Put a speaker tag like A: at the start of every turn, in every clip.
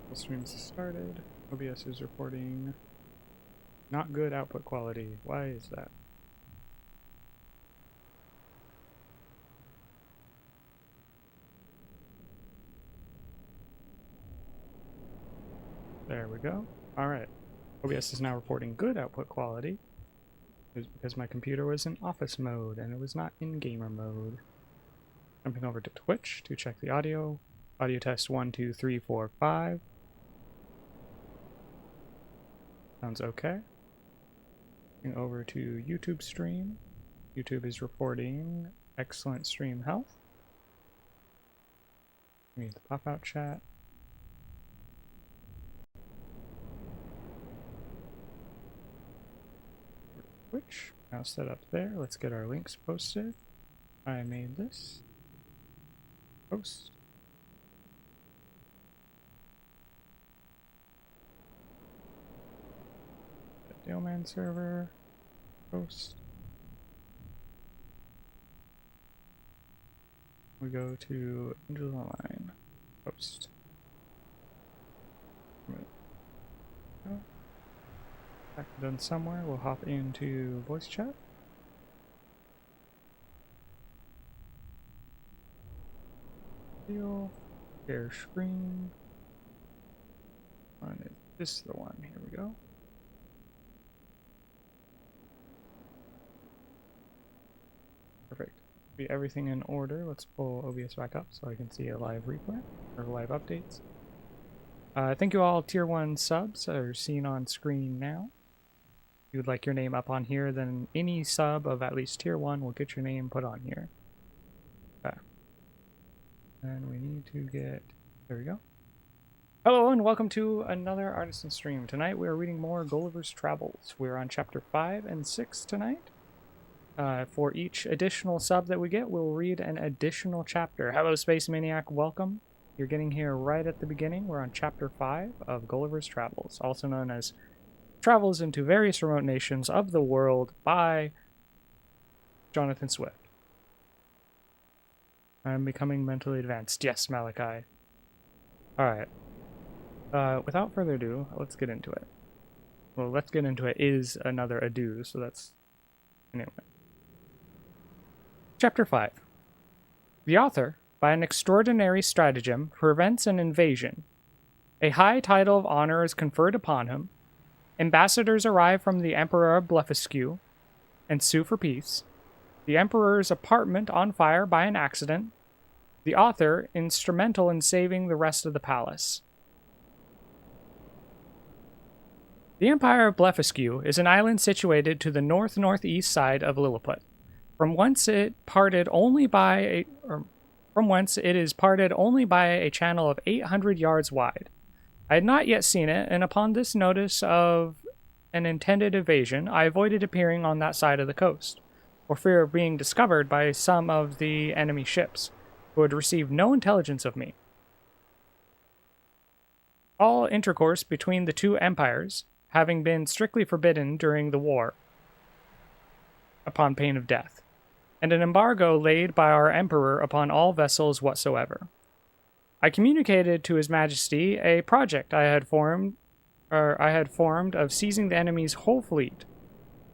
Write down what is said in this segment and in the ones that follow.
A: The streams started. OBS is reporting not good output quality. Why is that? There we go. Alright. OBS is now reporting good output quality. It was because my computer was in office mode and it was not in gamer mode. Jumping over to Twitch to check the audio. Audio test 1, 2, 3, 4, 5. Sounds okay. Going over to YouTube stream. YouTube is reporting excellent stream health. Need the pop-out chat. Twitch, now set up there. Let's get our links posted. I made this. Post. Daleman server. Post. We go to Angel Line. Post. Oh. Done somewhere. We'll hop into voice chat. Video. Share screen. Is this the one? Here we go. Perfect. Be everything in order. Let's pull OBS back up so I can see a live replay or live updates. Thank you all tier 1 subs that are seen on screen now. If you would like your name up on here, then any sub of at least tier 1 will get your name put on here. Okay. And we need to get... There we go. Hello and welcome to another Artisan stream. Tonight we are reading more Gulliver's Travels. We're on chapter 5 and 6 tonight. For each additional sub that we get, we'll read an additional chapter. Hello Space Maniac, welcome. You're getting here right at the beginning. We're on chapter 5 of Gulliver's Travels, also known as Travels into Various Remote Nations of the World by Jonathan Swift. I'm becoming mentally advanced. Yes, Malachi. Alright. Without further ado, let's get into it. Well, let's get into it is another ado, so that's... Anyway. Chapter 5. The author, by an extraordinary stratagem, prevents an invasion. A high title of honor is conferred upon him. Ambassadors arrive from the Emperor of Blefuscu and sue for peace. The Emperor's apartment on fire by an accident. The author instrumental in saving the rest of the palace. The Empire of Blefuscu is an island situated to the north-northeast side of Lilliput, from whence it is parted only by a channel of 800 yards wide. I had not yet seen it, and upon this notice of an intended invasion, I avoided appearing on that side of the coast, for fear of being discovered by some of the enemy ships, who had received no intelligence of me. All intercourse between the two empires having been strictly forbidden during the war, upon pain of death, and an embargo laid by our emperor upon all vessels whatsoever. I communicated to His Majesty a project I had formed of seizing the enemy's whole fleet,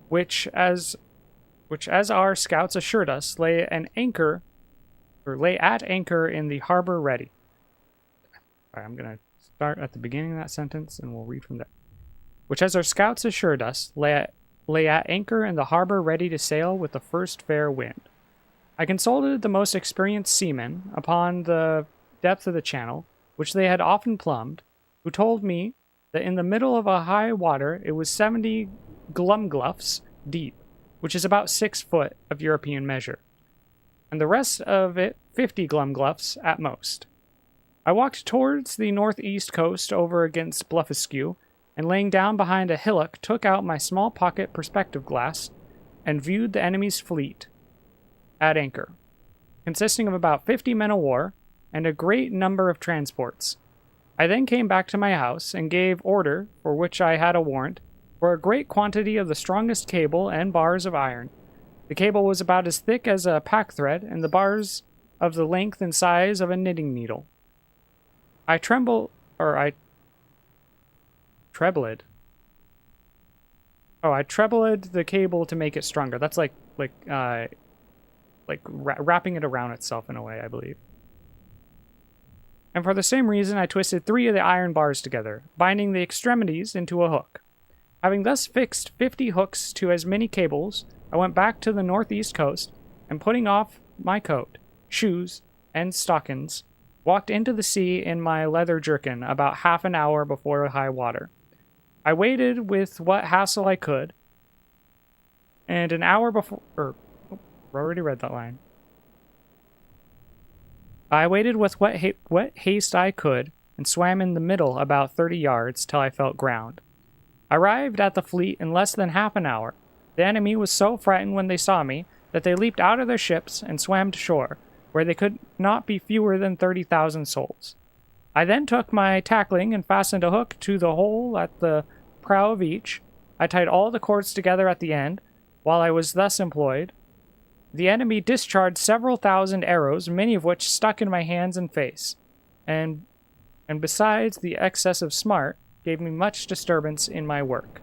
A: which as our scouts assured us, lay at anchor in the harbor ready. All right, I'm gonna start at the beginning of that sentence and we'll read from there. Which, as our scouts assured us, lay at anchor in the harbor ready to sail with the first fair wind. I consulted the most experienced seamen upon the depth of the channel, which they had often plumbed, who told me that in the middle of a high water it was 70 glumgluffs deep, which is about 6 foot of European measure, and the rest of it 50 glumgluffs at most. I walked towards the northeast coast over against Blefuscu, and laying down behind a hillock, took out my small pocket perspective glass and viewed the enemy's fleet at anchor, consisting of about 50 men of war and a great number of transports. I then came back to my house and gave order, for which I had a warrant, for a great quantity of the strongest cable and bars of iron. The cable was about as thick as a pack-thread, and the bars of the length and size of a knitting needle. I Trebled. Oh, I trebled the cable to make it stronger. That's like wrapping it around itself in a way, I believe. And for the same reason, I twisted 3 of the iron bars together, binding the extremities into a hook. Having thus fixed 50 hooks to as many cables, I went back to the northeast coast, and putting off my coat, shoes, and stockings, walked into the sea in my leather jerkin about half an hour before high water. I waited with what hassle I could, and an hour before... I already read that line. I waited with what haste I could, and swam in the middle about 30 yards till I felt ground. I arrived at the fleet in less than half an hour. The enemy was so frightened when they saw me that they leaped out of their ships and swam to shore, where they could not be fewer than 30,000 souls. I then took my tackling and fastened a hook to the hole at the prow of each. I tied all the cords together at the end. While I was thus employed, the enemy discharged several thousand arrows, many of which stuck in my hands and face, and besides the excess of smart, gave me much disturbance in my work.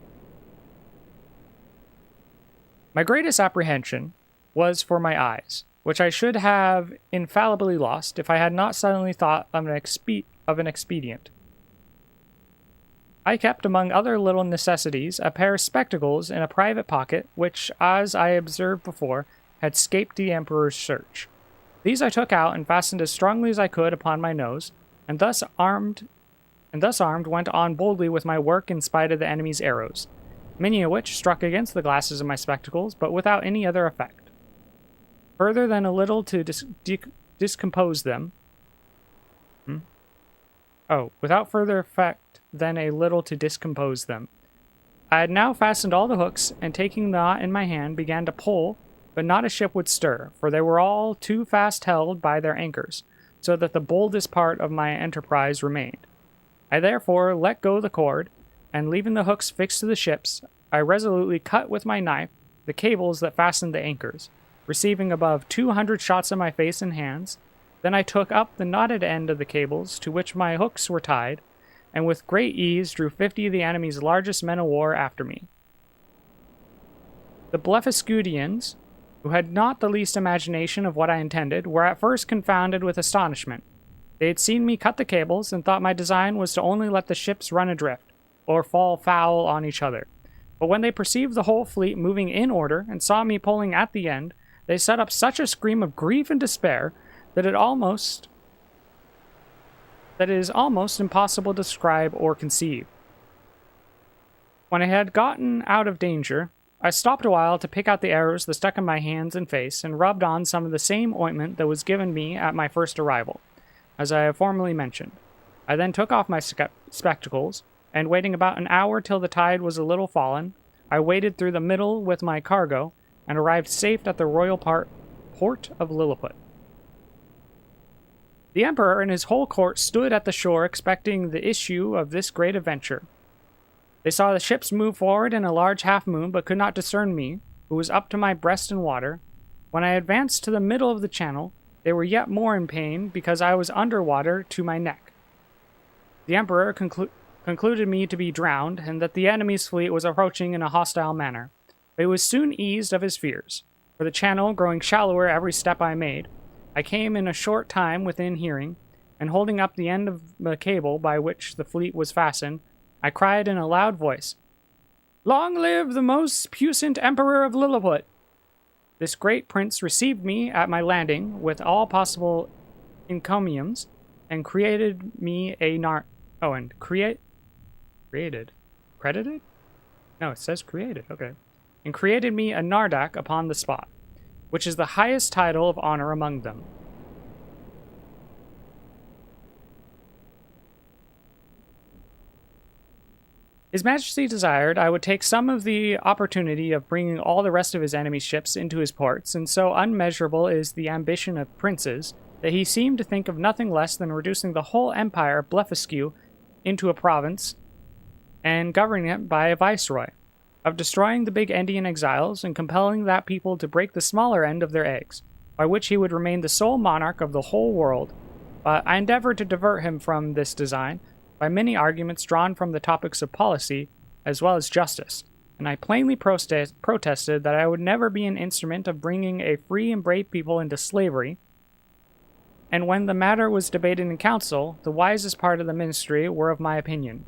A: My greatest apprehension was for my eyes, which I should have infallibly lost if I had not suddenly thought of an expedient. I kept, among other little necessities, a pair of spectacles in a private pocket, which, as I observed before, had escaped the Emperor's search. These I took out and fastened as strongly as I could upon my nose, and thus armed, went on boldly with my work in spite of the enemy's arrows, many of which struck against the glasses of my spectacles, but without any other effect. Further than a little to discompose them. Without further effect than a little to discompose them. I had now fastened all the hooks, and taking the knot in my hand, began to pull, but not a ship would stir, for they were all too fast held by their anchors, so that the boldest part of my enterprise remained. I therefore let go the cord, and leaving the hooks fixed to the ships, I resolutely cut with my knife the cables that fastened the anchors, receiving above 200 shots in my face and hands. Then I took up the knotted end of the cables to which my hooks were tied, and with great ease drew 50 of the enemy's largest men of war after me. The Blefuscudians, who had not the least imagination of what I intended, were at first confounded with astonishment. They had seen me cut the cables, and thought my design was to only let the ships run adrift, or fall foul on each other. But when they perceived the whole fleet moving in order, and saw me pulling at the end, they set up such a scream of grief and despair that it is almost impossible to describe or conceive. When I had gotten out of danger, I stopped a while to pick out the arrows that stuck in my hands and face, and rubbed on some of the same ointment that was given me at my first arrival, as I have formerly mentioned. I then took off my spectacles, and waiting about an hour till the tide was a little fallen, I waded through the middle with my cargo, and arrived safe at the royal port of Lilliput. The Emperor and his whole court stood at the shore expecting the issue of this great adventure. They saw the ships move forward in a large half-moon, but could not discern me, who was up to my breast in water. When I advanced to the middle of the channel, they were yet more in pain, because I was under water to my neck. The Emperor concluded me to be drowned, and that the enemy's fleet was approaching in a hostile manner. But he was soon eased of his fears, for the channel, growing shallower every step I made, I came in a short time within hearing, and holding up the end of the cable by which the fleet was fastened, I cried in a loud voice, "Long live the most puissant Emperor of Lilliput!" This great prince received me at my landing with all possible encomiums, and created me a credited? No, it says created, okay. And created me a nardak upon the spot, which is the highest title of honor among them. His Majesty desired I would take some of the opportunity of bringing all the rest of his enemy's ships into his ports, and so unmeasurable is the ambition of princes that he seemed to think of nothing less than reducing the whole empire of Blefuscu into a province, and governing it by a viceroy, of destroying the big Indian exiles and compelling that people to break the smaller end of their eggs, by which he would remain the sole monarch of the whole world. But I endeavored to divert him from this design by many arguments drawn from the topics of policy as well as justice, and I plainly protested that I would never be an instrument of bringing a free and brave people into slavery. And when the matter was debated in council, the wisest part of the ministry were of my opinion.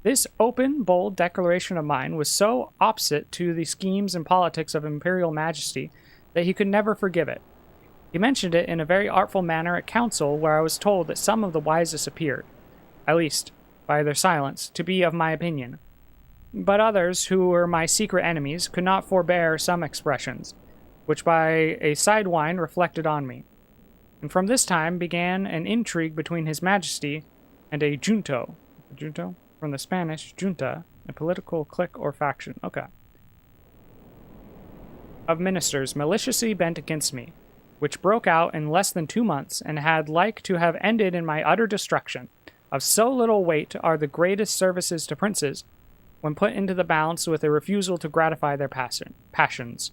A: This open, bold declaration of mine was so opposite to the schemes and politics of imperial majesty that he could never forgive it. He mentioned it in a very artful manner at council, where I was told that some of the wisest appeared, at least by their silence, to be of my opinion. But others, who were my secret enemies, could not forbear some expressions, which by a sidewind reflected on me. And from this time began an intrigue between His Majesty and a junto. A junto? From the Spanish, junta, a political clique or faction. Okay. Of ministers maliciously bent against me, which broke out in less than 2 months, and had like to have ended in my utter destruction. Of so little weight are the greatest services to princes, when put into the balance with a refusal to gratify their passions.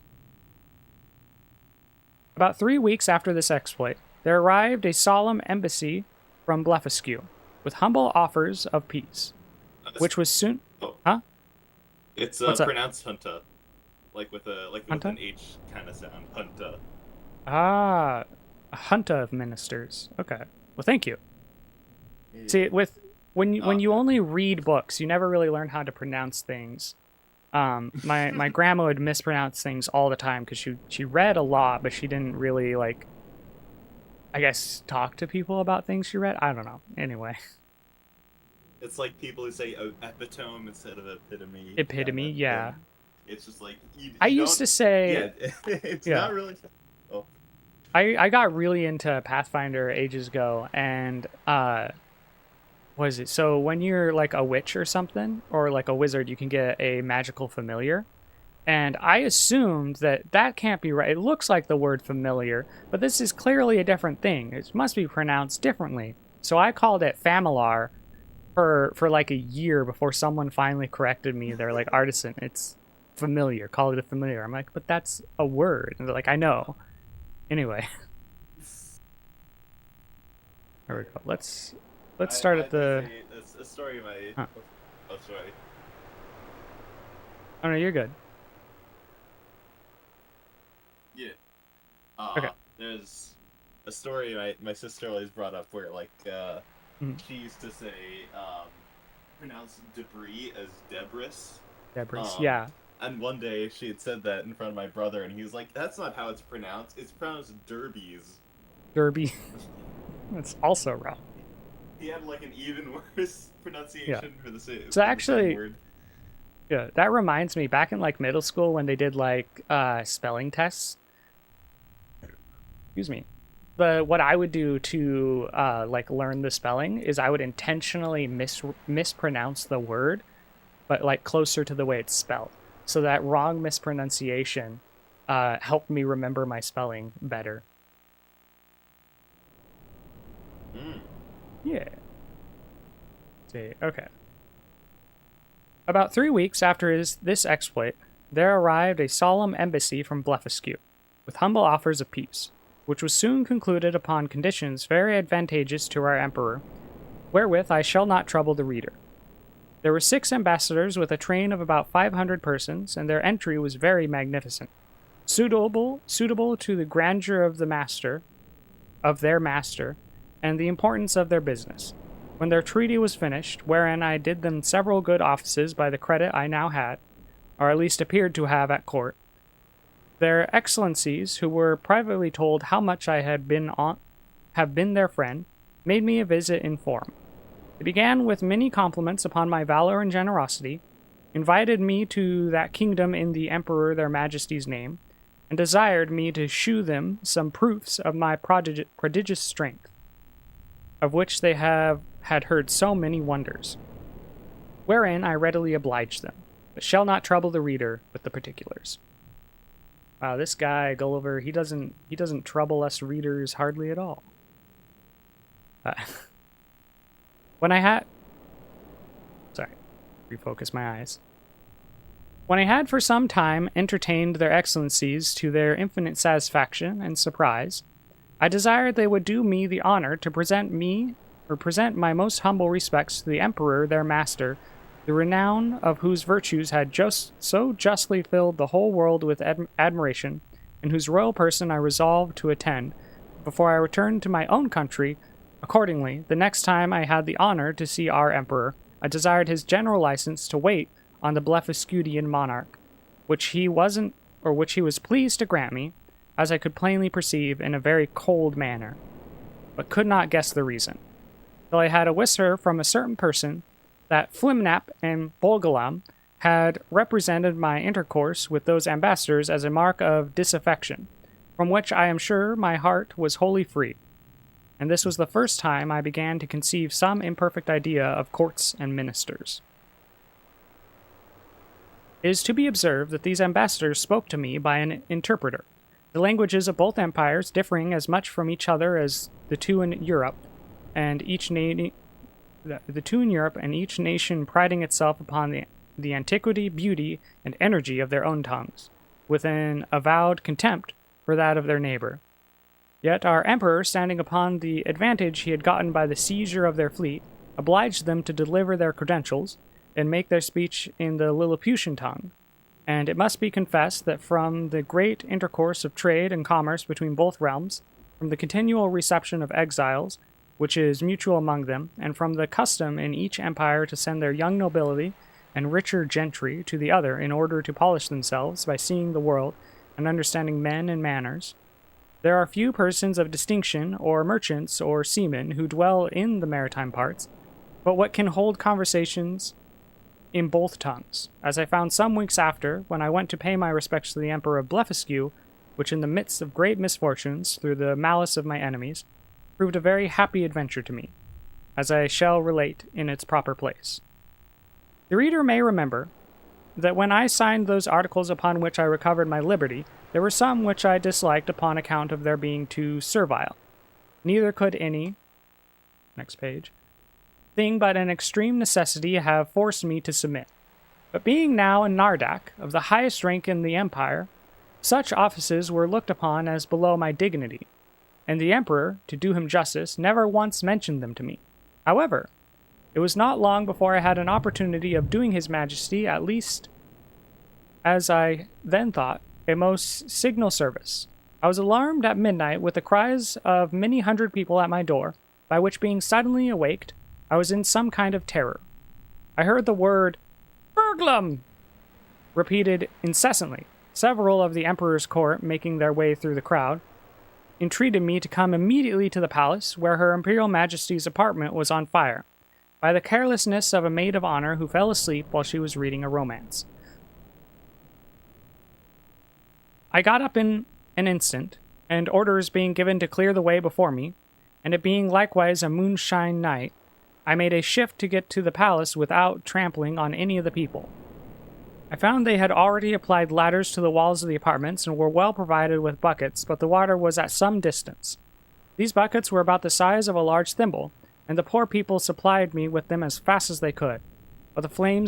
A: About 3 weeks after this exploit, there arrived a solemn embassy from Blefuscu, with humble offers of peace, which was soon...
B: Oh.
A: Huh?
B: It's pronounced Hunta, like with an H kind of sound. Hunta.
A: Ah, a junta of ministers. Okay. Well, thank you. Yeah. See, when you only read books, you never really learn how to pronounce things. My grandma would mispronounce things all the time because she read a lot, but she didn't really, like, I guess, talk to people about things she read. I don't know. Anyway.
B: It's like people who say epitome instead of epitome.
A: Epitome, yeah.
B: It's just like...
A: I used to say...
B: Yeah, it's not really... Oh.
A: I got really into Pathfinder ages ago, and... what is it? So when you're like a witch or something, or like a wizard, you can get a magical familiar. And I assumed that can't be right. It looks like the word familiar, but this is clearly a different thing. It must be pronounced differently. So I called it familiar for like a year before someone finally corrected me. They're like, artisan, it's familiar. Call it a familiar. I'm like, but that's a word. And they're like, I know. Anyway. There we go. Let's start at the...
B: A story of my...
A: Huh.
B: Oh, sorry.
A: Oh, no, you're good.
B: Yeah.
A: Okay.
B: There's a story my sister always brought up where, like, she used to say, pronounce debris as debris.
A: Debris, yeah.
B: And one day she had said that in front of my brother, and he was like, that's not how it's pronounced. It's pronounced derbies.
A: Derby. That's also wrong.
B: He had like an even worse pronunciation for the same.
A: So actually,
B: word.
A: Yeah, that reminds me. Back in like middle school, when they did like spelling tests. Excuse me. What I would do to like learn the spelling is I would intentionally mispronounce the word, but like closer to the way it's spelled. So that wrong mispronunciation helped me remember my spelling better. Yeah. See, okay. About 3 weeks after this exploit, there arrived a solemn embassy from Blefuscu, with humble offers of peace, which was soon concluded upon conditions very advantageous to our emperor, wherewith I shall not trouble the reader. There were 6 ambassadors with a train of about 500 persons, and their entry was very magnificent, suitable to the grandeur of their master, and the importance of their business. When their treaty was finished, wherein I did them several good offices by the credit I now had, or at least appeared to have at court, their excellencies, who were privately told how much I have been their friend, made me a visit in form. They began with many compliments upon my valor and generosity, invited me to that kingdom in the emperor their majesty's name, and desired me to shew them some proofs of my prodigious strength, of which they had heard so many wonders, wherein I readily obliged them, but shall not trouble the reader with the particulars. Wow, this guy, Gulliver, he doesn't trouble us readers hardly at all. Refocus my eyes. When I had for some time entertained their excellencies to their infinite satisfaction and surprise, I desired they would do me the honor to present present my most humble respects to the Emperor, their master, the renown of whose virtues had just so justly filled the whole world with admiration, and whose royal person I resolved to attend before I returned to my own country. Accordingly, the next time I had the honor to see our Emperor, I desired his general license to wait on the Blefuscudian monarch, which he was pleased to grant me, as I could plainly perceive, in a very cold manner, but could not guess the reason, till I had a whisper from a certain person that Flimnap and Bolgalam had represented my intercourse with those ambassadors as a mark of disaffection, from which I am sure my heart was wholly free, and this was the first time I began to conceive some imperfect idea of courts and ministers. It is to be observed that these ambassadors spoke to me by an interpreter, the languages of both empires differing as much from each other as the two in Europe, and each nation priding itself upon the antiquity, beauty, and energy of their own tongues, with an avowed contempt for that of their neighbor. Yet our emperor, standing upon the advantage he had gotten by the seizure of their fleet, obliged them to deliver their credentials, and make their speech in the Lilliputian tongue. And it must be confessed that from the great intercourse of trade and commerce between both realms, from the continual reception of exiles, which is mutual among them, and from the custom in each empire to send their young nobility and richer gentry to the other in order to polish themselves by seeing the world and understanding men and manners, there are few persons of distinction, or merchants, or seamen, who dwell in the maritime parts, but what can hold conversations in both tongues, as I found some weeks after, when I went to pay my respects to the Emperor of Blefuscu, which in the midst of great misfortunes, through the malice of my enemies, proved a very happy adventure to me, as I shall relate in its proper place. The reader may remember that when I signed those articles upon which I recovered my liberty, there were some which I disliked upon account of their being too servile. Neither could any thing but an extreme necessity have forced me to submit. But being now a Nardak of the highest rank in the empire, such offices were looked upon as below my dignity, and the emperor, to do him justice, never once mentioned them to me. However, it was not long before I had an opportunity of doing his majesty, at least as I then thought, a most signal service. I was alarmed at midnight with the cries of many hundred people at my door, by which being suddenly awaked, I was in some kind of terror. I heard the word "Burglum" repeated incessantly. Several of the emperor's court, making their way through the crowd, entreated me to come immediately to the palace, where her imperial majesty's apartment was on fire, by the carelessness of a maid of honor who fell asleep while she was reading a romance. I got up in an instant, and orders being given to clear the way before me, and it being likewise a moonshine night, I made a shift to get to the palace without trampling on any of the people. I found they had already applied ladders to the walls of the apartments and were well provided with buckets, but the water was at some distance. These buckets were about the size of a large thimble, and the poor people supplied me with them as fast as they could. But the flame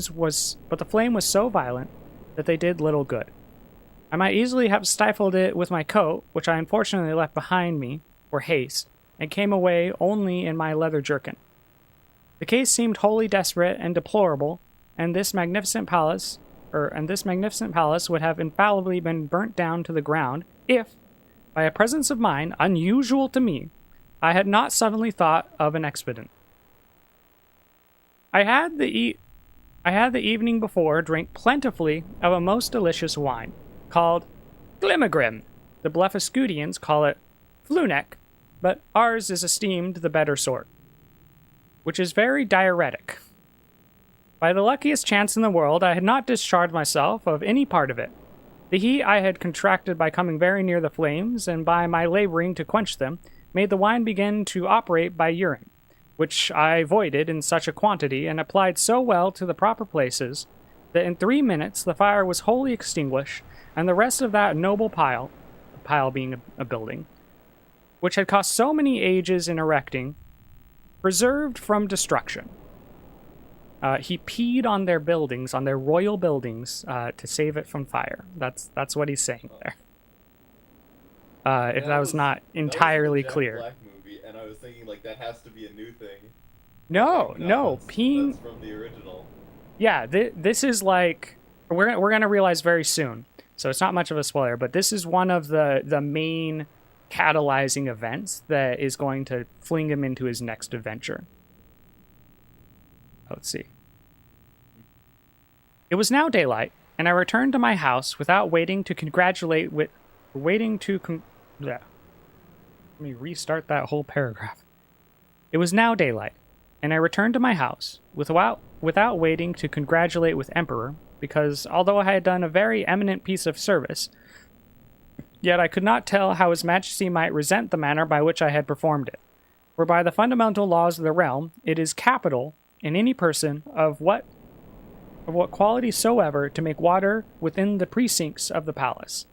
A: was so violent that they did little good. I might easily have stifled it with my coat, which I unfortunately left behind me for haste, and came away only in my leather jerkin. The case seemed wholly desperate and deplorable, and this magnificent palace would have infallibly been burnt down to the ground if, by a presence of mind unusual to me, I had not suddenly thought of an expedient. I had the evening before drank plentifully of a most delicious wine, called Glimagrim. The Blefuscudians call it Flunek, but ours is esteemed the better sort, which is very diuretic. By the luckiest chance in the world, I had not discharged myself of any part of it. The heat I had contracted by coming very near the flames, and by my laboring to quench them, made the wine begin to operate by urine, which I voided in such a quantity, and applied so well to the proper places, that in 3 minutes the fire was wholly extinguished, and the rest of that noble pile, the pile being a building, which had cost so many ages in erecting, preserved from destruction. He peed on their buildings, on their royal buildings, to save it from fire. That's what he's saying there. If that was not entirely
B: Jack
A: clear.
B: Black movie, and I was thinking like that has to be a new thing. But
A: No,
B: like no,
A: no,
B: that's
A: peeing.
B: from the original.
A: Yeah, this is like we're gonna realize very soon. So it's not much of a spoiler, but this is one of the main catalyzing events that is going to fling him into his next adventure. Let's see. It was now daylight, and I returned to my house without waiting to congratulate with waiting to yeah. Let me restart that whole paragraph. It was now daylight, and I returned to my house without waiting to congratulate with Emperor, because although I had done a very eminent piece of service, yet I could not tell how His Majesty might resent the manner by which I had performed it. For by the fundamental laws of the realm, it is capital in any person of what quality soever to make water within the precincts of the palace.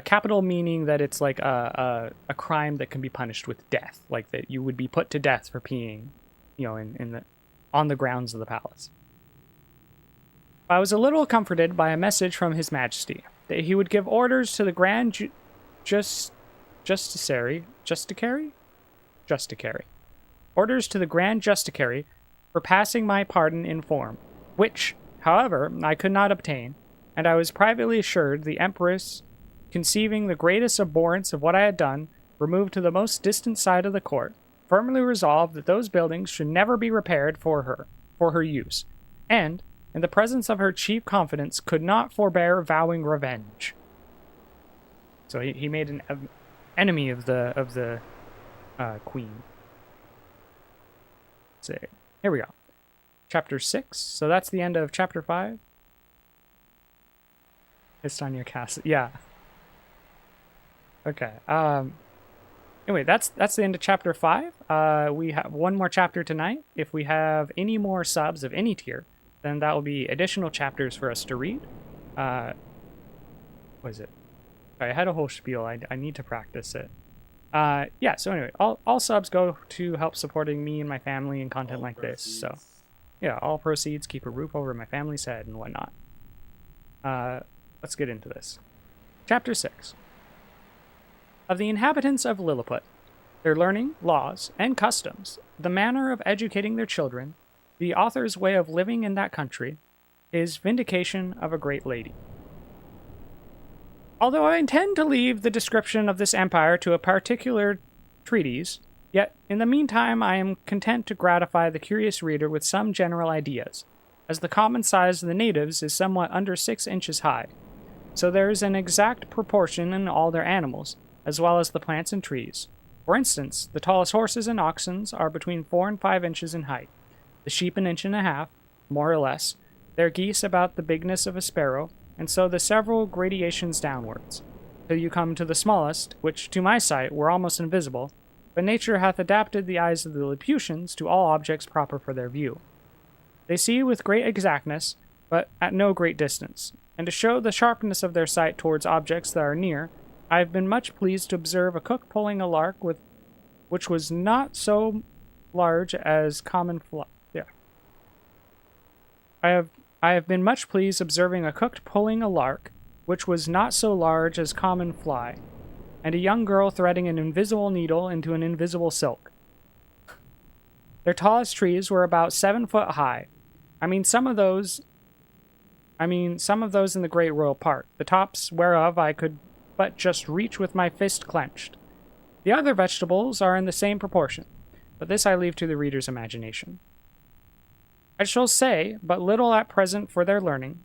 A: Capital meaning that it's like a crime that can be punished with death, like that you would be put to death for peeing, on the grounds of the palace. I was a little comforted by a message from His Majesty that he would give orders to the Grand Justiciary, orders to the Grand Justiciary for passing my pardon in form, which, however, I could not obtain, and I was privately assured the Empress, conceiving the greatest abhorrence of what I had done, removed to the most distant side of the court, firmly resolved that those buildings should never be repaired for her use, and, in the presence of her chief confidants, could not forbear vowing revenge. So he made an enemy of the queen. Let's see. Here we go. Chapter 6. So that's the end of chapter 5. Hissed on your castle. Yeah. Okay. Anyway, that's the end of chapter 5. We have one more chapter tonight. If we have any more subs of any tier, then that will be additional chapters for us to read. What is it? I had a whole spiel. I need to practice it. Yeah, so anyway, all subs go to help supporting me and my family and content like this. So, yeah, all proceeds keep a roof over my family's head and whatnot. Let's get into this. Chapter 6. Of the inhabitants of Lilliput, their learning, laws, and customs, the manner of educating their children, the author's way of living in that country, is vindication of a great lady. Although I intend to leave the description of this empire to a particular treatise, yet in the meantime I am content to gratify the curious reader with some general ideas, as the common size of the natives is somewhat under 6 inches high, so there is an exact proportion in all their animals, as well as the plants and trees. For instance, the tallest horses and oxen are between 4 and 5 inches in height, the sheep an inch and a half, more or less, their geese about the bigness of a sparrow, and so the several gradations downwards, till you come to the smallest, which to my sight were almost invisible, but nature hath adapted the eyes of the Lilliputians to all objects proper for their view. They see with great exactness, but at no great distance, and to show the sharpness of their sight towards objects that are near, I have been much pleased to observe a cook pulling a lark which was not so large as common fly. Yeah. I have been much pleased observing a cook pulling a lark which was not so large as common fly, and a young girl threading an invisible needle into an invisible silk. Their tallest trees were about 7 foot high. I mean some of those in the great royal park, the tops whereof I could but just reach with my fist clenched. The other vegetables are in the same proportion, but this I leave to the reader's imagination. I shall say but little at present for their learning,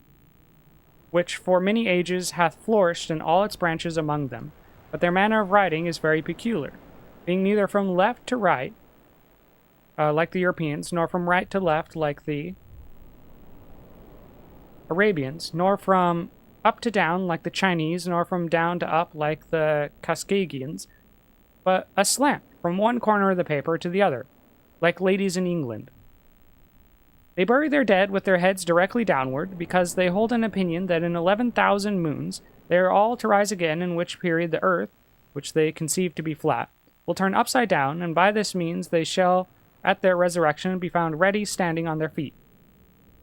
A: which for many ages hath flourished in all its branches among them, but their manner of writing is very peculiar, being neither from left to right, like the Europeans, nor from right to left like the Arabians, nor from up to down like the Chinese, nor from down to up like the Cascagians, but aslant from one corner of the paper to the other, like ladies in England. They bury their dead with their heads directly downward, because they hold an opinion that in 11,000 moons they are all to rise again, in which period the earth, which they conceive to be flat, will turn upside down, and by this means they shall, at their resurrection, be found ready standing on their feet.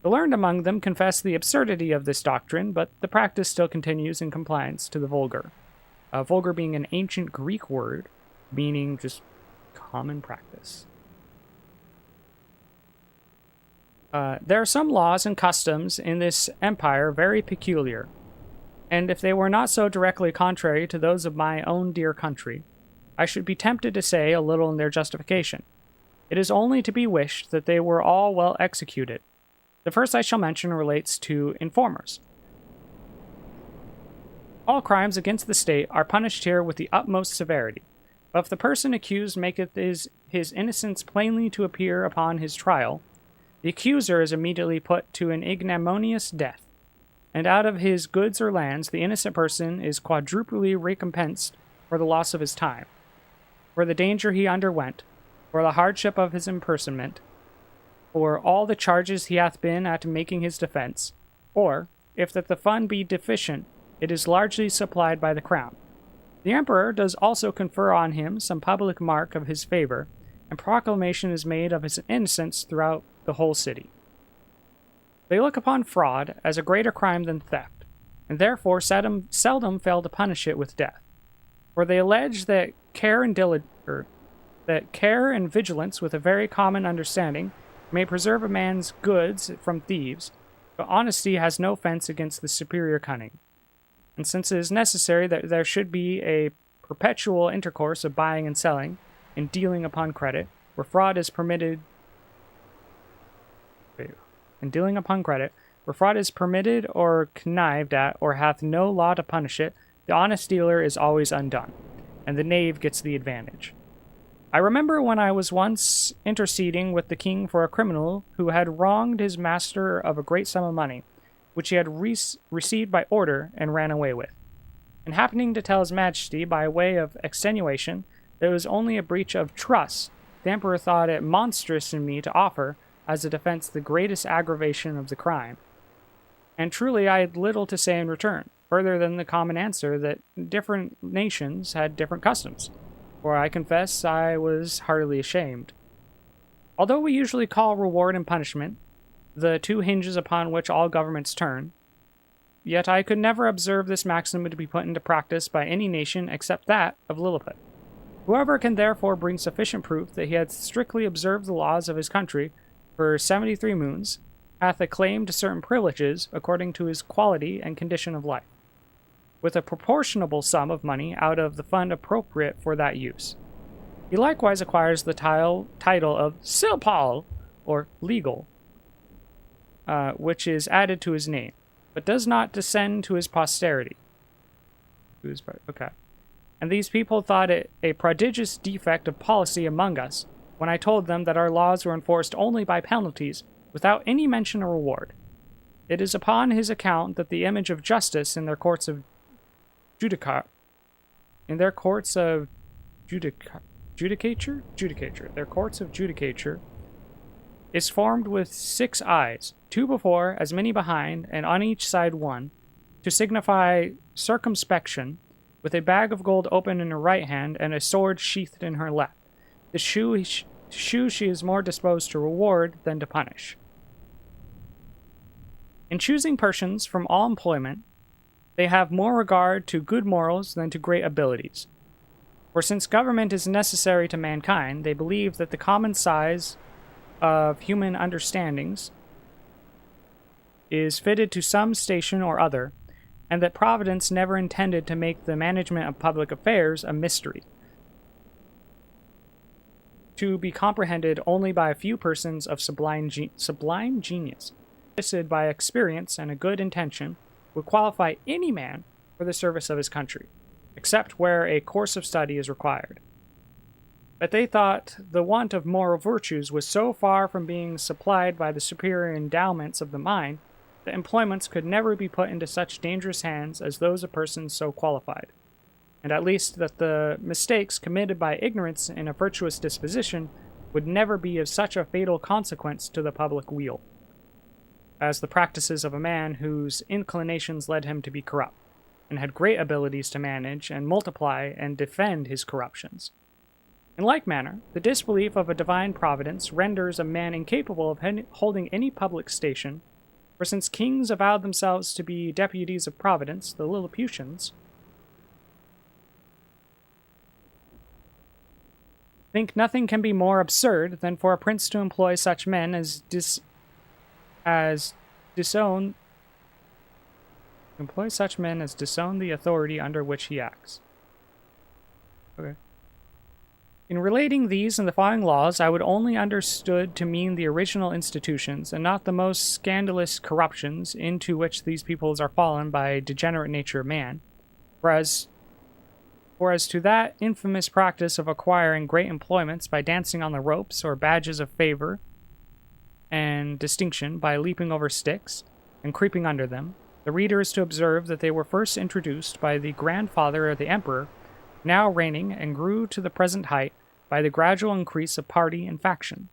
A: The learned among them confess the absurdity of this doctrine, but the practice still continues in compliance to the vulgar. Vulgar being an ancient Greek word meaning just common practice. There are some laws and customs in this empire very peculiar, and if they were not so directly contrary to those of my own dear country, I should be tempted to say a little in their justification. It is only to be wished that they were all well executed. The first I shall mention relates to informers. All crimes against the state are punished here with the utmost severity. But if the person accused maketh his innocence plainly to appear upon his trial, the accuser is immediately put to an ignominious death, and out of his goods or lands the innocent person is quadruply recompensed for the loss of his time, for the danger he underwent, for the hardship of his imprisonment, for all the charges he hath been at making his defense, or, if that the fund be deficient, it is largely supplied by the crown. The emperor does also confer on him some public mark of his favor, and proclamation is made of his innocence throughout the whole city. They look upon fraud as a greater crime than theft, and therefore seldom fail to punish it with death. For they allege that care and vigilance with a very common understanding may preserve a man's goods from thieves, but honesty has no fence against the superior cunning. And since it is necessary that there should be a perpetual intercourse of buying and selling, and dealing upon credit, where fraud is permitted, or connived at, or hath no law to punish it, the honest dealer is always undone, and the knave gets the advantage. I remember when I was once interceding with the king for a criminal who had wronged his master of a great sum of money, which he had received by order and ran away with. And happening to tell his majesty, by way of extenuation, that it was only a breach of trust, the emperor thought it monstrous in me to offer, as a defense, the greatest aggravation of the crime. And truly I had little to say in return, further than the common answer that different nations had different customs, for I confess I was heartily ashamed. Although we usually call reward and punishment the two hinges upon which all governments turn, yet I could never observe this maxim to be put into practice by any nation except that of Lilliput. Whoever can therefore bring sufficient proof that he had strictly observed the laws of his country for 73 moons, hath a claim to certain privileges according to his quality and condition of life, with a proportionable sum of money out of the fund appropriate for that use. He likewise acquires the title of Silpal, or legal, which is added to his name, but does not descend to his posterity. Okay. And these people thought it a prodigious defect of policy among us when I told them that our laws were enforced only by penalties, without any mention of reward. It is upon his account that the image of justice in their courts of judicature, is formed with 6 eyes, 2 before, as many behind, and on each side 1, to signify circumspection, with a bag of gold open in her right hand and a sword sheathed in her left. The shoe she is more disposed to reward than to punish. In choosing persons from all employment, they have more regard to good morals than to great abilities. For since government is necessary to mankind, they believe that the common size of human understandings is fitted to some station or other, and that Providence never intended to make the management of public affairs a mystery, to be comprehended only by a few persons of sublime genius, assisted by experience and a good intention, would qualify any man for the service of his country, except where a course of study is required. But they thought the want of moral virtues was so far from being supplied by the superior endowments of the mind, that employments could never be put into such dangerous hands as those of persons so qualified, and at least that the mistakes committed by ignorance in a virtuous disposition would never be of such a fatal consequence to the public weal, as the practices of a man whose inclinations led him to be corrupt, and had great abilities to manage and multiply and defend his corruptions. In like manner, the disbelief of a divine providence renders a man incapable of holding any public station, for since kings avowed themselves to be deputies of Providence, the Lilliputians think nothing can be more absurd than for a prince to employ such men as disown the authority under which he acts. Okay. In relating these and the following laws, I would only understood to mean the original institutions, and not the most scandalous corruptions into which these peoples are fallen by degenerate nature of man. Whereas to that infamous practice of acquiring great employments by dancing on the ropes, or badges of favor and distinction by leaping over sticks and creeping under them, the reader is to observe that they were first introduced by the grandfather of the emperor, now reigning, and grew to the present height by the gradual increase of party and faction.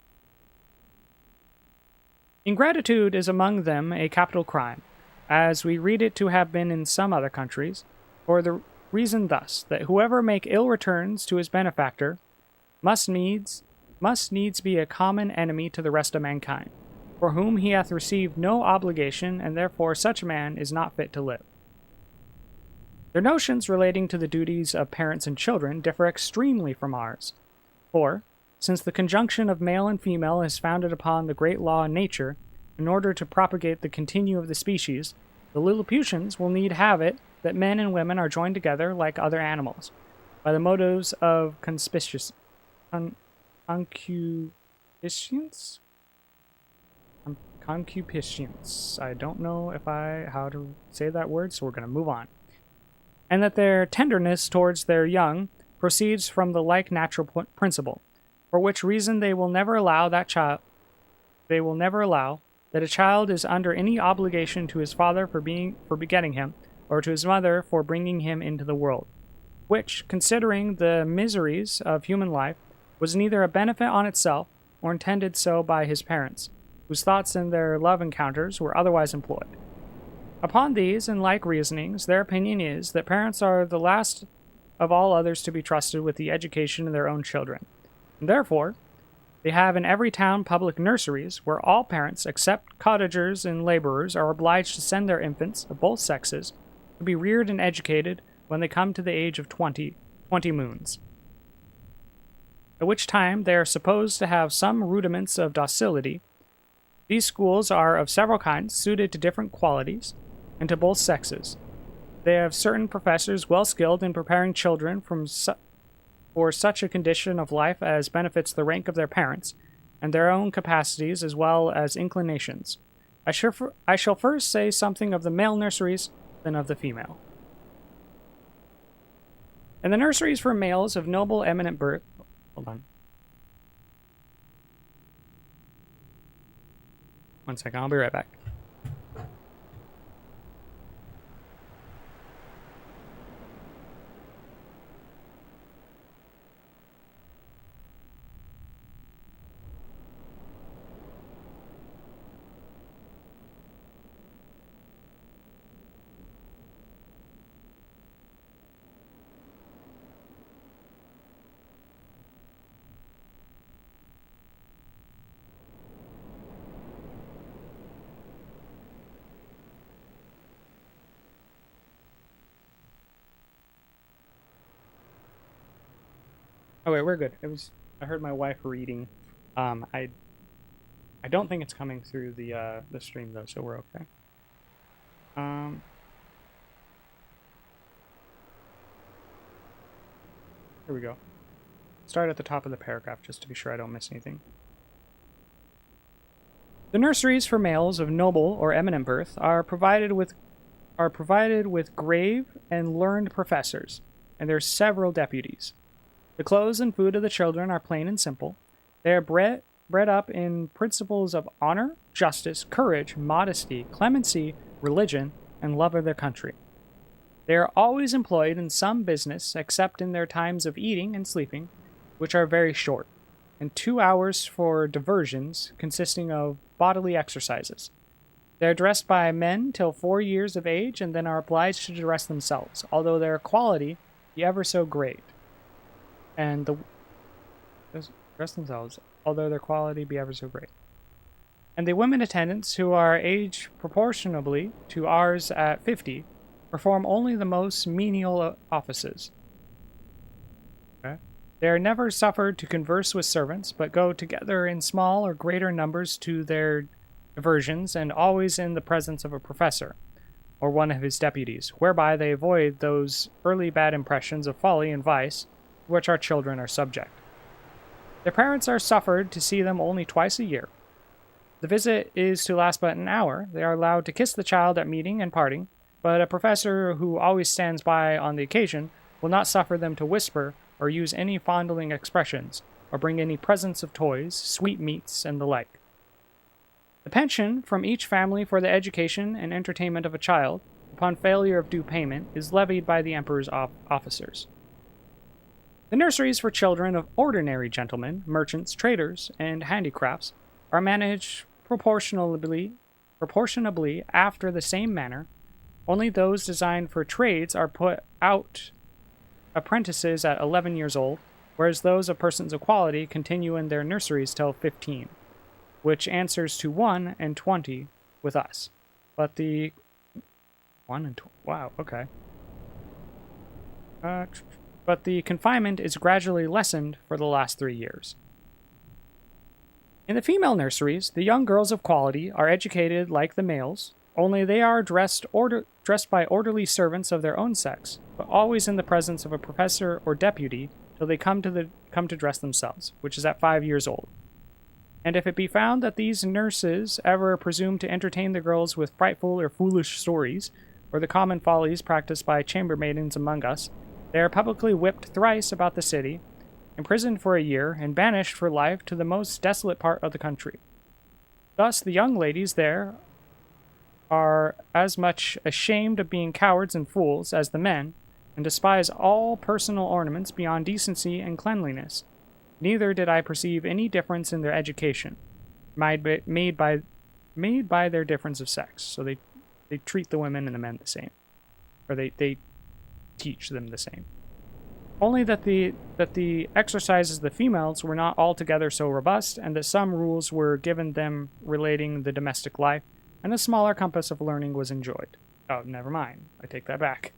A: Ingratitude is among them a capital crime, as we read it to have been in some other countries, for the reason thus, that whoever make ill returns to his benefactor must needs be a common enemy to the rest of mankind, for whom he hath received no obligation, and therefore such a man is not fit to live. Their notions relating to the duties of parents and children differ extremely from ours, for, since the conjunction of male and female is founded upon the great law in nature, in order to propagate the continue of the species, the Lilliputians will need have it that men and women are joined together like other animals, by the motives of concupiscence? Concupiscence. I don't know how to say that word, so we're going to move on. And that their tenderness towards their young proceeds from the like natural principle, for which reason they will never allow that a child is under any obligation to his father for begetting him, or to his mother for bringing him into the world, which, considering the miseries of human life, was neither a benefit on itself, or intended so by his parents, whose thoughts in their love encounters were otherwise employed. Upon these and like reasonings, their opinion is that parents are the last of all others to be trusted with the education of their own children, and therefore they have in every town public nurseries, where all parents, except cottagers and laborers, are obliged to send their infants of both sexes to be reared and educated when they come to the age of 20 moons, at which time they are supposed to have some rudiments of docility. These schools are of several kinds, suited to different qualities, and to both sexes. They have certain professors well skilled in preparing children for such a condition of life as benefits the rank of their parents, and their own capacities as well as inclinations. I shall first say something of the male nurseries, then of the female. And the nurseries for males of noble eminent birth... Hold on. One second, I'll be right back. Oh wait, we're good. I heard my wife reading. I don't think it's coming through the stream though, so we're okay. Here we go. Start at the top of the paragraph just to be sure I don't miss anything. The nurseries for males of noble or eminent birth are provided with grave and learned professors, and there are several deputies. The clothes and food of the children are plain and simple. They are bred up in principles of honor, justice, courage, modesty, clemency, religion, and love of their country. They are always employed in some business, except in their times of eating and sleeping, which are very short, and 2 hours for diversions, consisting of bodily exercises. They are dressed by men till 4 years of age, and then are obliged to dress themselves, although their quality be ever so great. And the women attendants, who are aged proportionably to ours at 50, perform only the most menial offices. Okay. They are never suffered to converse with servants, but go together in small or greater numbers to their diversions, and always in the presence of a professor, or one of his deputies, whereby they avoid those early bad impressions of folly and vice to which our children are subject. Their parents are suffered to see them only twice a year. The visit is to last but an hour. They are allowed to kiss the child at meeting and parting, but a professor who always stands by on the occasion will not suffer them to whisper or use any fondling expressions, or bring any presents of toys, sweetmeats, and the like. The pension from each family for the education and entertainment of a child, upon failure of due payment, is levied by the emperor's officers. The nurseries for children of ordinary gentlemen, merchants, traders, and handicrafts are managed proportionably after the same manner. Only those designed for trades are put out apprentices at 11 years old, whereas those of persons of quality continue in their nurseries till 15, which answers to 1 and 20 with us. But the 1 and 20, wow, okay. But the confinement is gradually lessened for the last 3 years. In the female nurseries, the young girls of quality are educated like the males, only they are dressed by orderly servants of their own sex, but always in the presence of a professor or deputy till they come to dress themselves, which is at 5 years old. And if it be found that these nurses ever presume to entertain the girls with frightful or foolish stories, or the common follies practiced by chambermaidens among us, they are publicly whipped thrice about the city, imprisoned for a year, and banished for life to the most desolate part of the country. Thus the young ladies there are as much ashamed of being cowards and fools as the men, and despise all personal ornaments beyond decency and cleanliness. Neither did I perceive any difference in their education, made by their difference of sex. So they treat the women and the men the same, or they teach them the same. Only that the exercises of the females were not altogether so robust, and that some rules were given them relating the domestic life, and a smaller compass of learning was enjoyed. Oh, never mind. I take that back.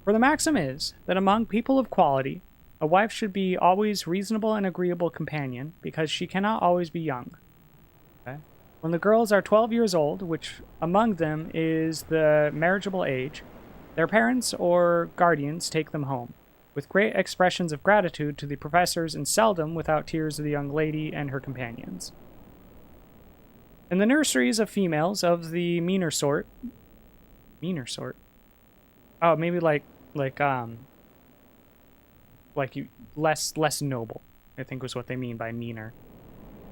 A: For the maxim is, that among people of quality, a wife should be always reasonable and agreeable companion, because she cannot always be young. Okay? When the girls are 12 years old, which among them is the marriageable age, their parents or guardians take them home, with great expressions of gratitude to the professors, and seldom without tears of the young lady and her companions. In the nurseries of females of the meaner sort, oh, maybe like you less noble, I think was what they mean by meaner.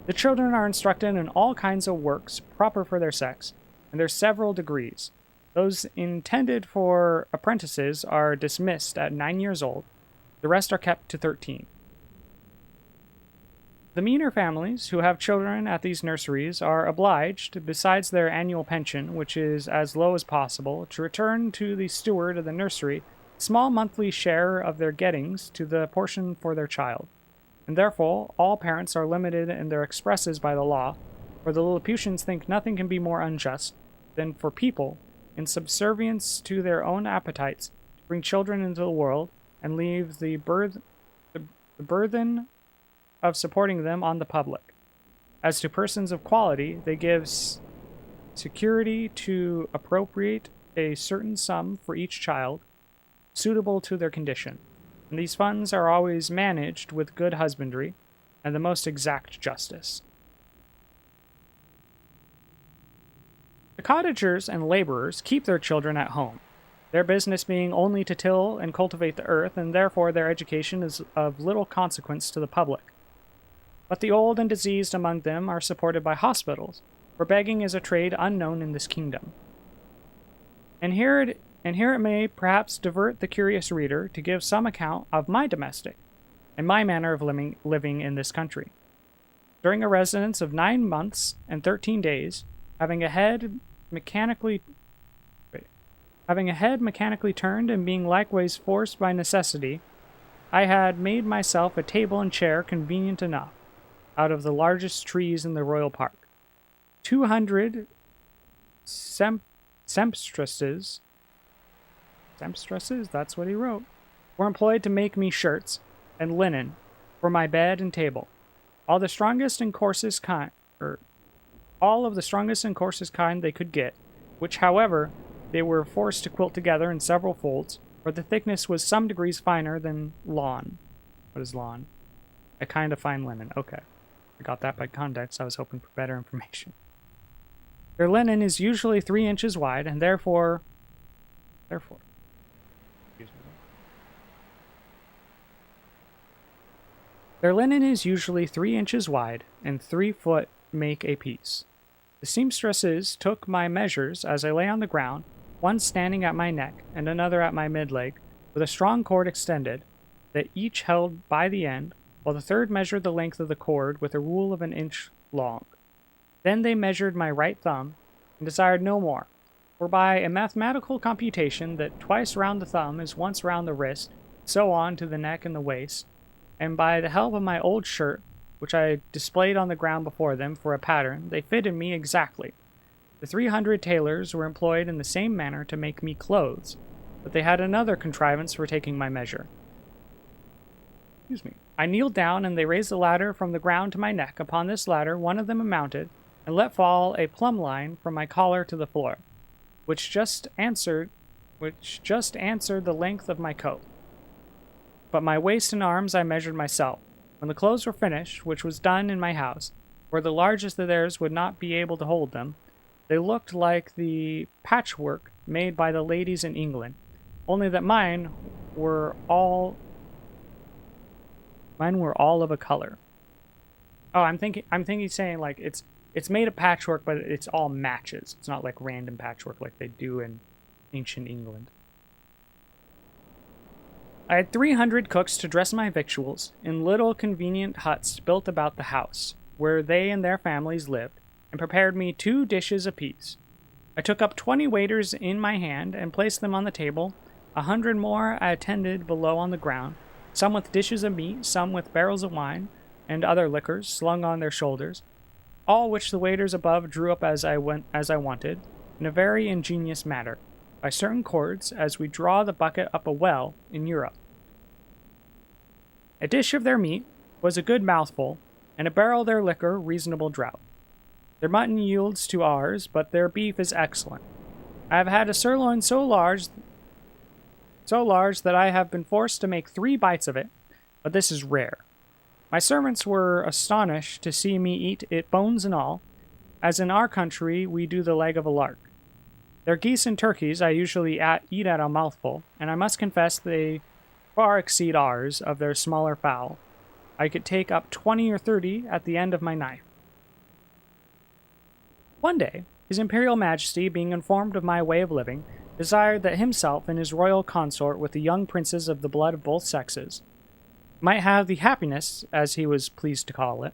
A: The children are instructed in all kinds of works proper for their sex, and there's several degrees. Those intended for apprentices are dismissed at 9 years old. The rest are kept to 13. The meaner families who have children at these nurseries are obliged, besides their annual pension, which is as low as possible, to return to the steward of the nursery a small monthly share of their gettings to the portion for their child. And therefore all parents are limited in their expresses by the law, for the Lilliputians think nothing can be more unjust than for people, in subservience to their own appetites, to bring children into the world, and leave the burthen of supporting them on the public. As to persons of quality, they give security to appropriate a certain sum for each child, suitable to their condition, and these funds are always managed with good husbandry and the most exact justice. The cottagers and laborers keep their children at home, their business being only to till and cultivate the earth, and therefore their education is of little consequence to the public. But the old and diseased among them are supported by hospitals, for begging is a trade unknown in this kingdom. And here it may perhaps divert the curious reader to give some account of my domestic, and my manner of living in this country. During a residence of 9 months and 13 days, having a head mechanically turned, and being likewise forced by necessity, I had made myself a table and chair convenient enough, out of the largest trees in the royal park. 200 sempstresses, that's what he wrote, were employed to make me shirts and linen for my bed and table. All of the strongest and coarsest kind they could get, which, however, they were forced to quilt together in several folds, for the thickness was some degrees finer than lawn. What is lawn? A kind of fine linen. Okay. I got that by context. I was hoping for better information. Their linen is usually 3 inches wide, and therefore, excuse me. Their linen is usually 3 inches wide, and 3 foot make a piece. The seamstresses took my measures as I lay on the ground, one standing at my neck and another at my mid-leg, with a strong cord extended, that each held by the end, while the third measured the length of the cord with a rule of 1 inch long. Then they measured my right thumb, and desired no more, for by a mathematical computation that twice round the thumb is once round the wrist, so on to the neck and the waist, and by the help of my old shirt, which I displayed on the ground before them for a pattern, they fitted me exactly. The 300 tailors were employed in the same manner to make me clothes, but they had another contrivance for taking my measure. Excuse me. I kneeled down, and they raised a ladder from the ground to my neck. Upon this ladder, one of them mounted, and let fall a plumb line from my collar to the floor, which just answered the length of my coat. But my waist and arms I measured myself. When the clothes were finished, which was done in my house, where the largest of theirs would not be able to hold them, they looked like the patchwork made by the ladies in England, only that mine were all of a color. Oh, I'm thinking saying like it's made of patchwork, but it's all matches. It's not like random patchwork like they do in ancient England. I had 300 cooks to dress my victuals in little convenient huts built about the house, where they and their families lived, and prepared me 2 dishes apiece. I took up 20 waiters in my hand and placed them on the table. 100 more I attended below on the ground, some with dishes of meat, some with barrels of wine, and other liquors slung on their shoulders, all which the waiters above drew up as I wanted, in a very ingenious manner, by certain cords, as we draw the bucket up a well in Europe. A dish of their meat was a good mouthful, and a barrel their liquor reasonable draught. Their mutton yields to ours, but their beef is excellent. I have had a sirloin so large that I have been forced to make 3 bites of it, but this is rare. My servants were astonished to see me eat it bones and all, as in our country we do the leg of a lark. Their geese and turkeys I usually eat at a mouthful, and I must confess they far exceed ours of their smaller fowl. I could take up 20 or 30 at the end of my knife. One day, His Imperial Majesty, being informed of my way of living, desired that himself and his royal consort with the young princes of the blood of both sexes might have the happiness, as he was pleased to call it,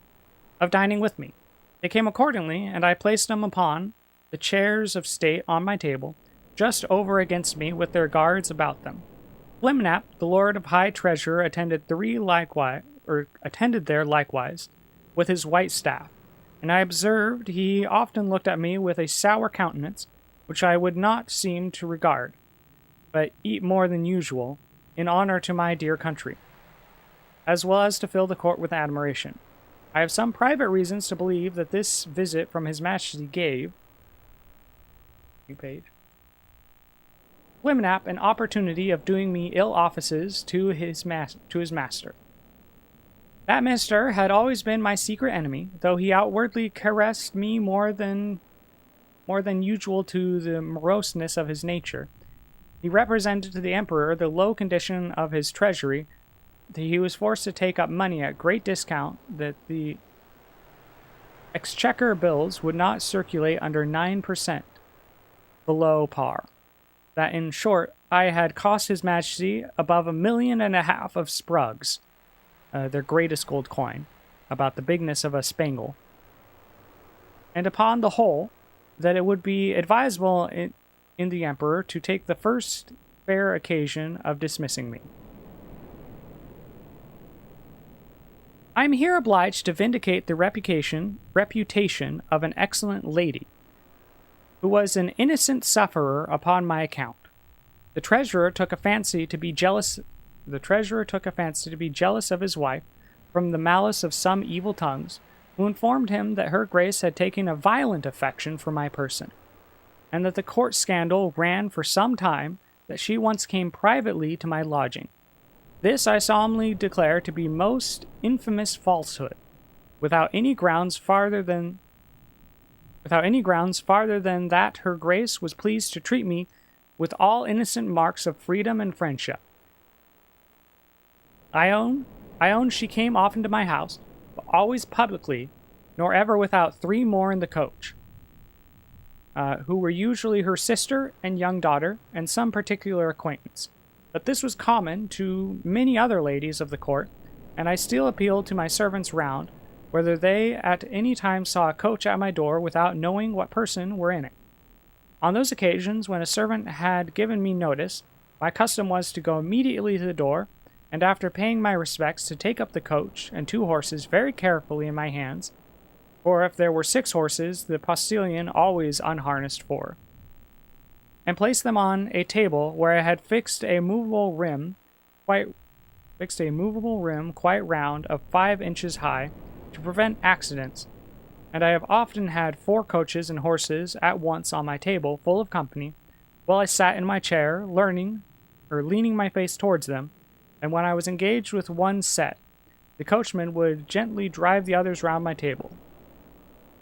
A: of dining with me. They came accordingly, and I placed them upon the chairs of state on my table, just over against me, with their guards about them. Flimnap, the Lord of High Treasure, attended there likewise, with his white staff, and I observed he often looked at me with a sour countenance, which I would not seem to regard, but eat more than usual, in honor to my dear country, as well as to fill the court with admiration. I have some private reasons to believe that this visit from His Majesty gave Flimnap an opportunity of doing me ill offices to his master. That minister had always been my secret enemy, though he outwardly caressed me more than usual to the moroseness of his nature. He represented to the emperor the low condition of his treasury, that he was forced to take up money at great discount, that the exchequer bills would not circulate under 9% below par. That, in short, I had cost His Majesty above 1.5 million of sprugs, their greatest gold coin, about the bigness of a spangle. And upon the whole, that it would be advisable in the emperor to take the first fair occasion of dismissing me. I am here obliged to vindicate the reputation of an excellent lady, who was an innocent sufferer upon my account. The treasurer took a fancy to be jealous of his wife from the malice of some evil tongues, who informed him that her grace had taken a violent affection for my person, and that the court scandal ran for some time that she once came privately to my lodging. This I solemnly declare to be most infamous falsehood, without any grounds farther than that her grace was pleased to treat me with all innocent marks of freedom and friendship. I own she came often to my house, but always publicly, nor ever without 3 more in the coach, who were usually her sister and young daughter, and some particular acquaintance. But this was common to many other ladies of the court, and I still appealed to my servants round, whether they at any time saw a coach at my door without knowing what person were in it. On those occasions when a servant had given me notice, my custom was to go immediately to the door, and after paying my respects to take up the coach and 2 horses very carefully in my hands, or if there were 6 horses, the postilion always unharnessed 4, and place them on a table where I had fixed a movable rim quite round of 5 inches high to prevent accidents, and I have often had 4 coaches and horses at once on my table full of company, while I sat in my chair, leaning my face towards them, and when I was engaged with one set, the coachman would gently drive the others round my table.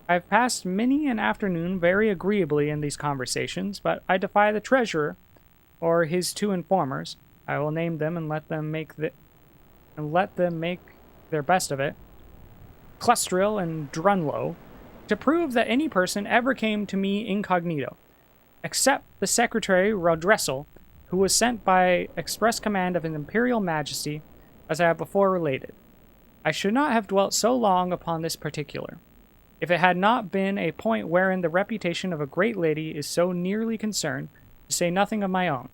A: I have passed many an afternoon very agreeably in these conversations, but I defy the treasurer, or his 2 informers, I will name them and let them make their best of it, Clustrill and Drunlow, to prove that any person ever came to me incognito, except the secretary Rodressel, who was sent by express command of his imperial majesty, as I have before related. I should not have dwelt so long upon this particular, if it had not been a point wherein the reputation of a great lady is so nearly concerned, to say nothing of my own,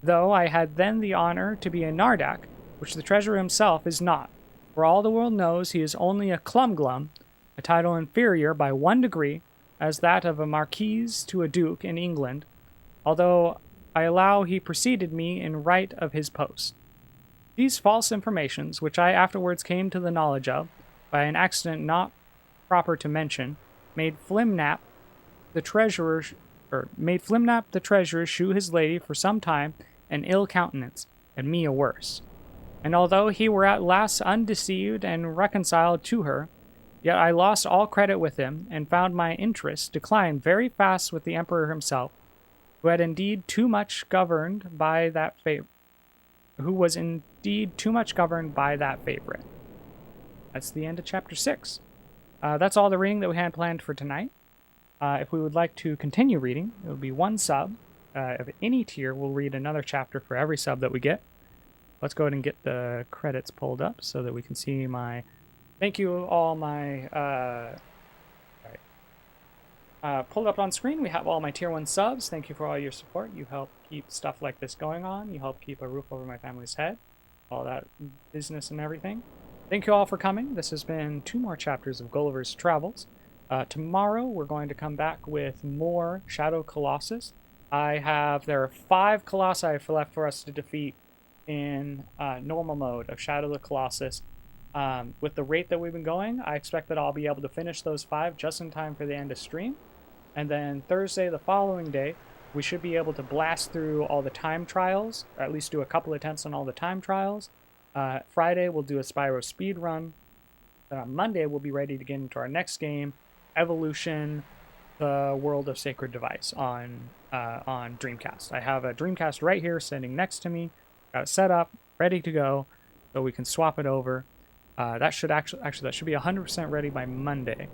A: though I had then the honor to be a Nardak, which the treasurer himself is not, for all the world knows he is only a Clumglum, a title inferior by 1 degree, as that of a marquise to a duke in England, although I allow he preceded me in right of his post. These false informations, which I afterwards came to the knowledge of, by an accident not proper to mention, made Flimnap the treasurer shew his lady for some time an ill countenance, and me a worse. And although he were at last undeceived and reconciled to her, yet I lost all credit with him, and found my interest decline very fast with the emperor himself, who was indeed too much governed by that favorite. That's the end of chapter 6. That's all the reading that we had planned for tonight. If we would like to continue reading, it would be 1 sub. Of any tier, we'll read another chapter for every sub that we get. Let's go ahead and get the credits pulled up so that we can see my... Thank you all my... pulled up on screen, we have all my tier 1 subs. Thank you for all your support. You help keep stuff like this going on. You help keep a roof over my family's head. All that business and everything. Thank you all for coming. This has been 2 more chapters of Gulliver's Travels. Tomorrow we're going to come back with more Shadow Colossus. There are 5 Colossi left for us to defeat in normal mode of Shadow the Colossus. With the rate that we've been going, I expect that I'll be able to finish those 5 just in time for the end of stream. And then Thursday, the following day, we should be able to blast through all the time trials, or at least do a couple attempts on all the time trials. Friday, we'll do a Spyro speed run. Then on Monday, we'll be ready to get into our next game, Evolution, the World of Sacred Device on Dreamcast. I have a Dreamcast right here sitting next to me. Got it set up, ready to go, so we can swap it over. That should be 100% ready by Monday.